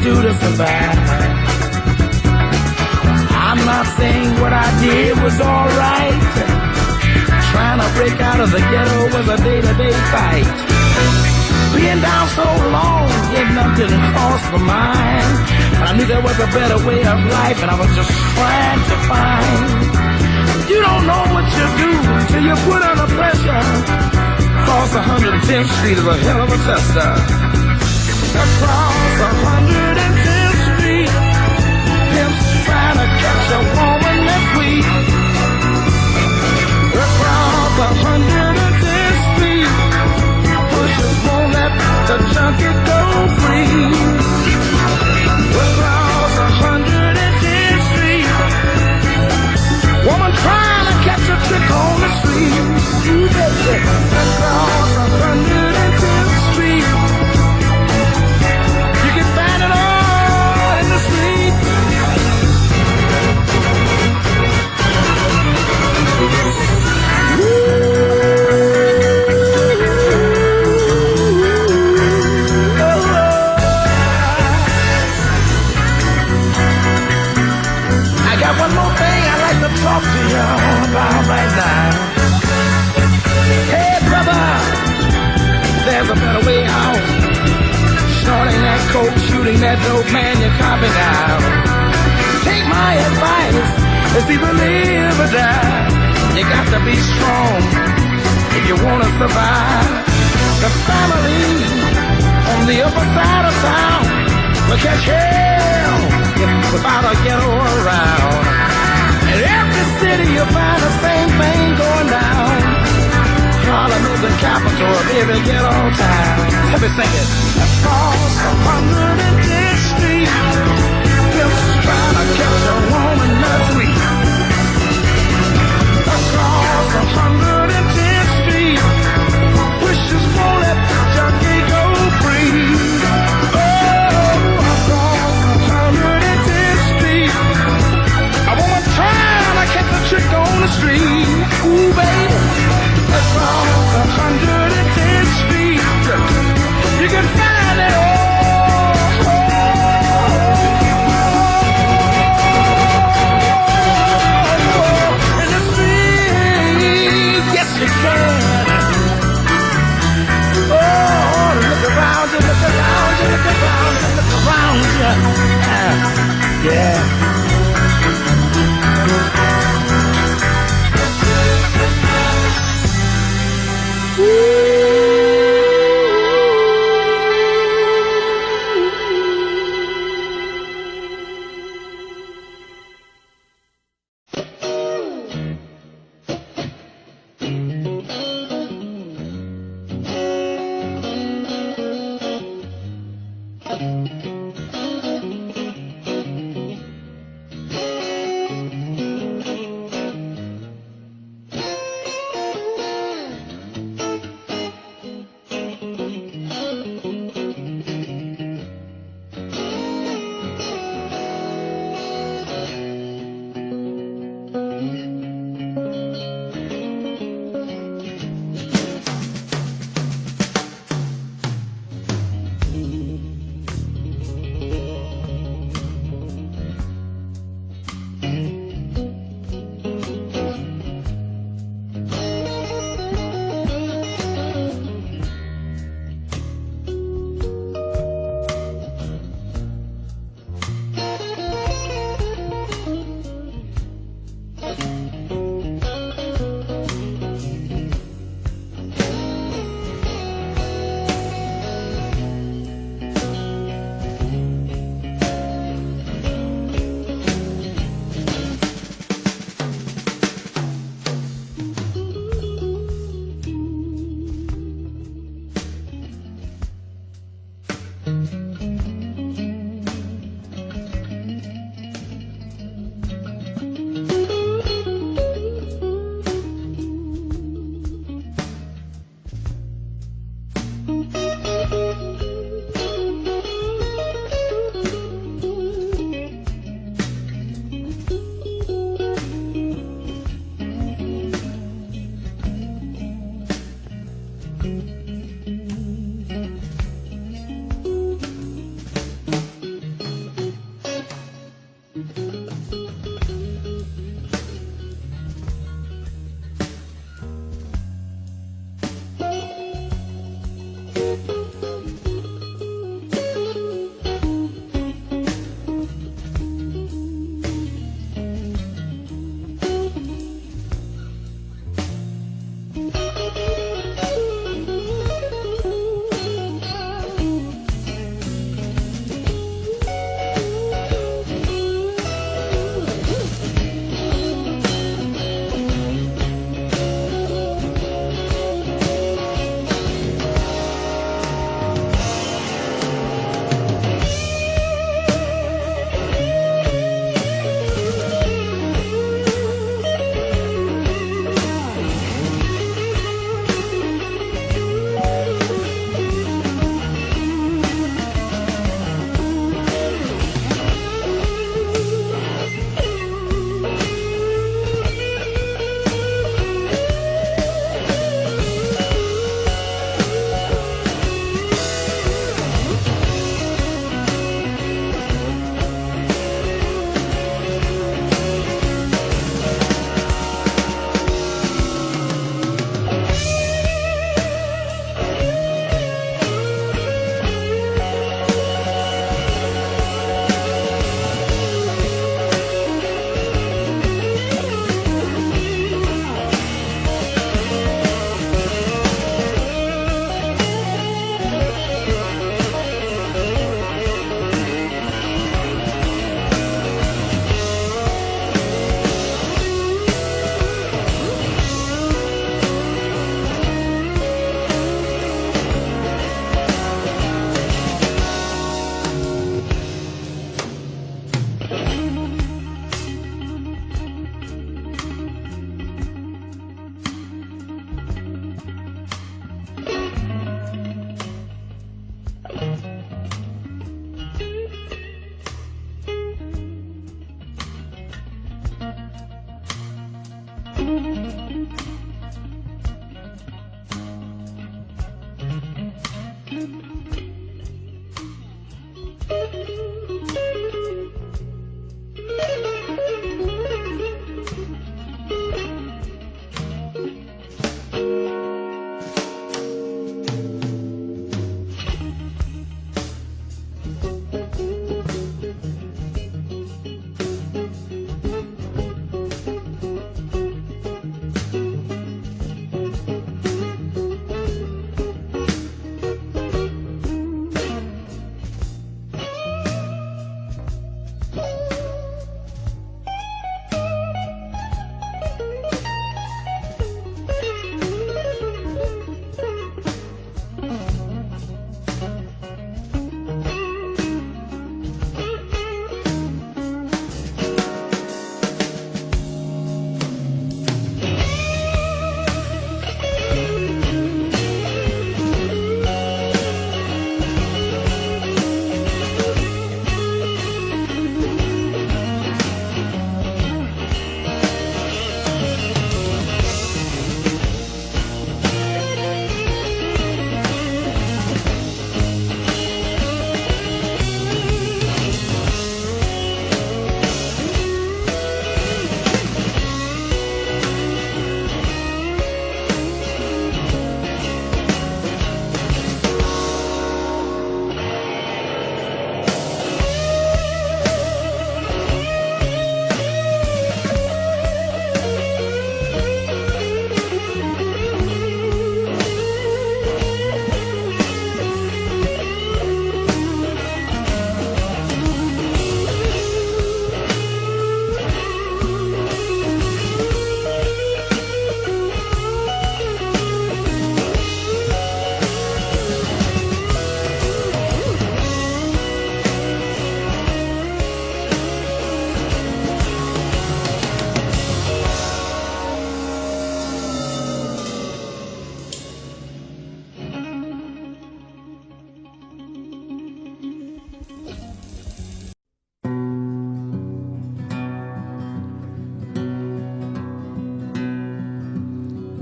do to survive. I'm not saying what I did was alright. Trying to break out of the ghetto was a day-to-day fight. Being down so long, yet nothing crossed my mind. But I knew there was a better way of life, and I was just trying to find. You don't know what you do till you put under pressure. Across 110th Street is a hell of a tester. Across 110th Street, pimps trying to catch a woman that's weak. Across 110th Street, pushers won't let the junkie go free. Across 110th Street, woman trying to catch a trick on the street. Across 110th Street, you can find it all in the street. I got one more thing I'd like to talk to you about right now. Hey brother, there's a better way out. Snorting that coke, shooting that dope, man, you're copping out. Take my advice, it's either live or die. You got to be strong if you want to survive. The family on the upper side of town will catch hell without a ghetto around. In every city you'll find the same thing going down. Harlem is the capital of every ghetto town. Let me sing it. Across 110th Street, pimps trying to catch a woman that's weak. Across 110th Street, pushers won't let the junkie go free. Oh, across 110th Street, a woman trying to catch a trick on the street. Ooh, baby. Across 110th Street, you can find it all. In the street, yes you can. Oh, look around you, look around you, look around you, look around you. Yeah.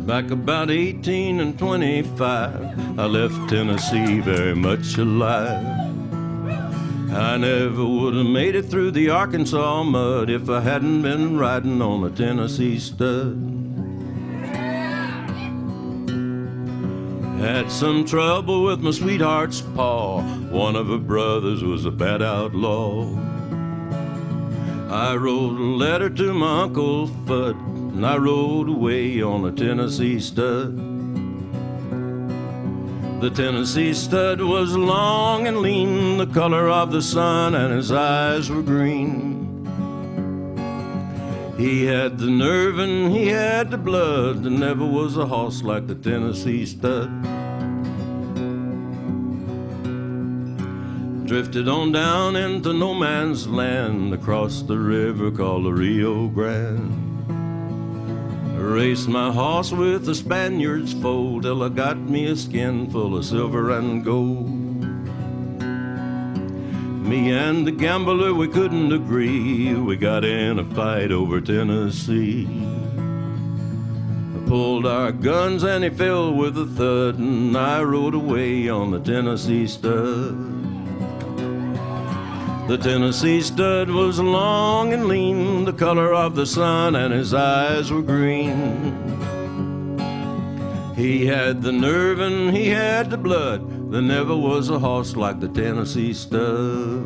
Back about 18 and 25, I left Tennessee very much alive. I never would have made it through the Arkansas mud if I hadn't been riding on a Tennessee stud. Had some trouble with my sweetheart's paw. One of her brothers was a bad outlaw. I wrote a letter to my Uncle Fudd, and I rode away on a Tennessee stud. The Tennessee stud was long and lean, the color of the sun, and his eyes were green. He had the nerve and he had the blood. There never was a horse like the Tennessee stud. Drifted on down into no man's land, across the river called the Rio Grande. Raced my horse with the Spaniard's foal till I got me a skin full of silver and gold. Me and the gambler, we couldn't agree. We got in a fight over Tennessee. I pulled our guns and he fell with a thud, and I rode away on the Tennessee stud. The Tennessee stud was long and lean, the color of the sun, and his eyes were green. He had the nerve and he had the blood. There never was a horse like the Tennessee stud.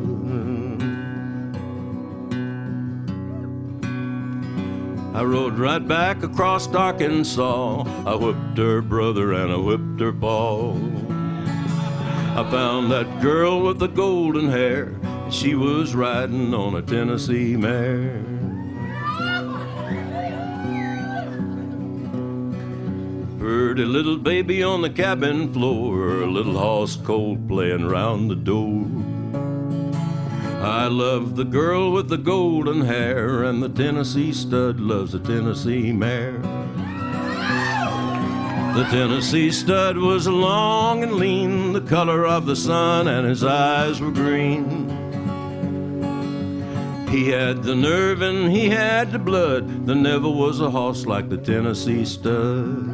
I rode right back across Arkansas. I whipped her brother and I whipped her paw. I found that girl with the golden hair. She was riding on a Tennessee mare. Pretty little baby on the cabin floor, a little horse cold playing round the door. I love the girl with the golden hair, and the Tennessee stud loves the Tennessee mare. The Tennessee stud was long and lean, the color of the sun, and his eyes were green. He had the nerve and he had the blood. There never was a horse like the Tennessee Stud.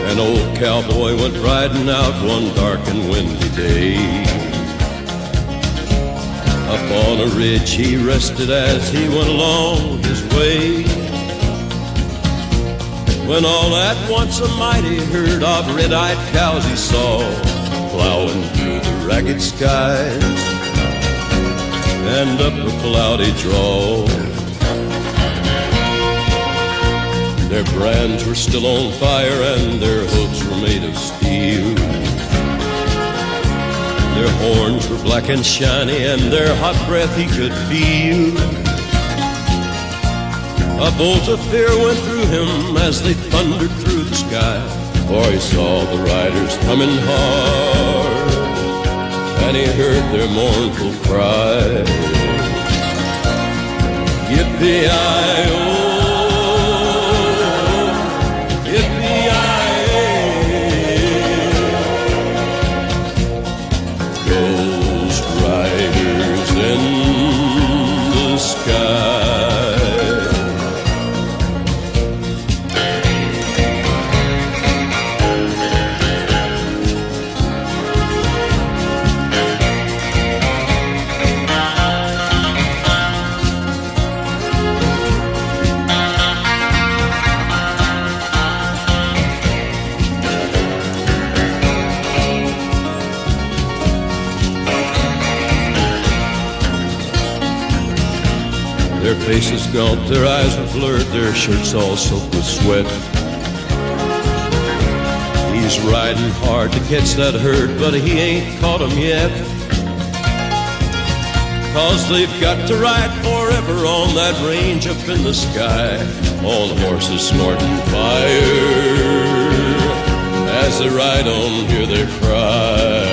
An old cowboy went riding out one dark and windy day. Up on a ridge he rested as he went along his way, when all at once a mighty herd of red-eyed cows he saw plowing through the ragged skies and up a cloudy draw. Their brands were still on fire and their hooves were made of steel. Their horns were black and shiny and their hot breath he could feel. A bolt of fear went through him as they thundered through the sky, for he saw the riders coming hard and he heard their mournful cry. Yippee-i-oh, Their faces gaunt, their eyes were blurred, their shirts all soaked with sweat. He's riding hard to catch that herd, but he ain't caught 'em yet. 'Cause they've got to ride forever on that range up in the sky, on horses snorting fire. As they ride on, hear their cry.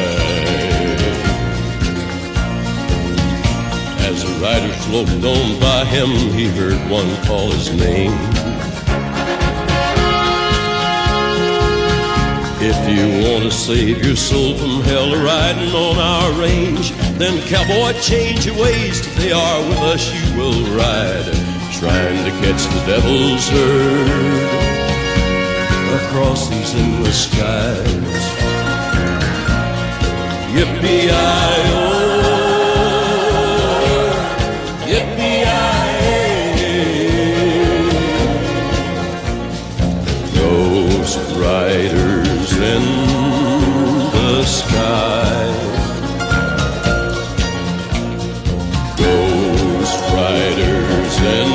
As the rider sloped on by him, he heard one call his name. If you want to save your soul from hell riding on our range, then cowboy, change your ways. Today are with us you will ride, trying to catch the devil's herd across these endless skies. Yippee-i-oh, riders in the sky, ghost riders in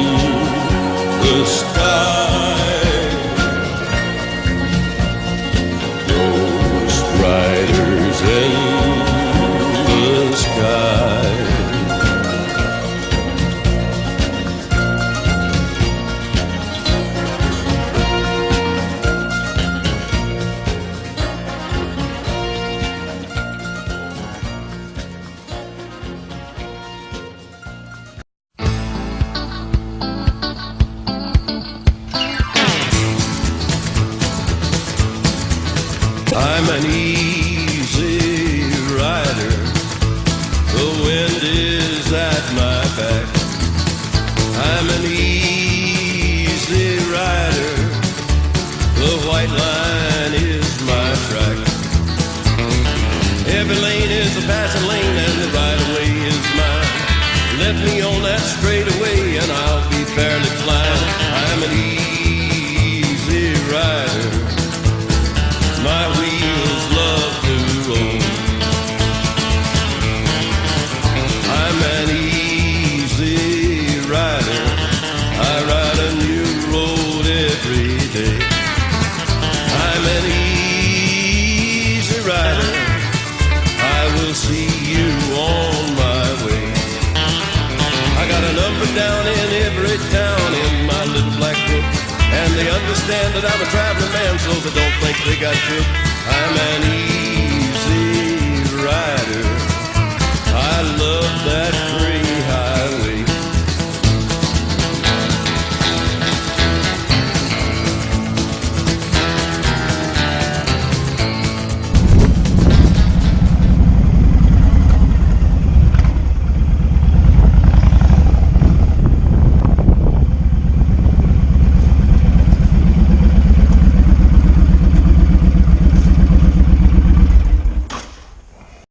the sky, ghost riders in the sky. I'm an easy rider, the wind is at my back. I'm an easy rider, the white line is my track. Every lane is a passing lane and the right of way is mine. Let me on that straightaway and I'll be fairly flying. I'm an easy rider, my wheels love to roll. I'm an easy rider, I ride a new road every day. I'm an easy rider, I will see you on my way. I got an up and down in every town in my little black book, and they understand that I'm a traveling man, so they don't think they got good. I'm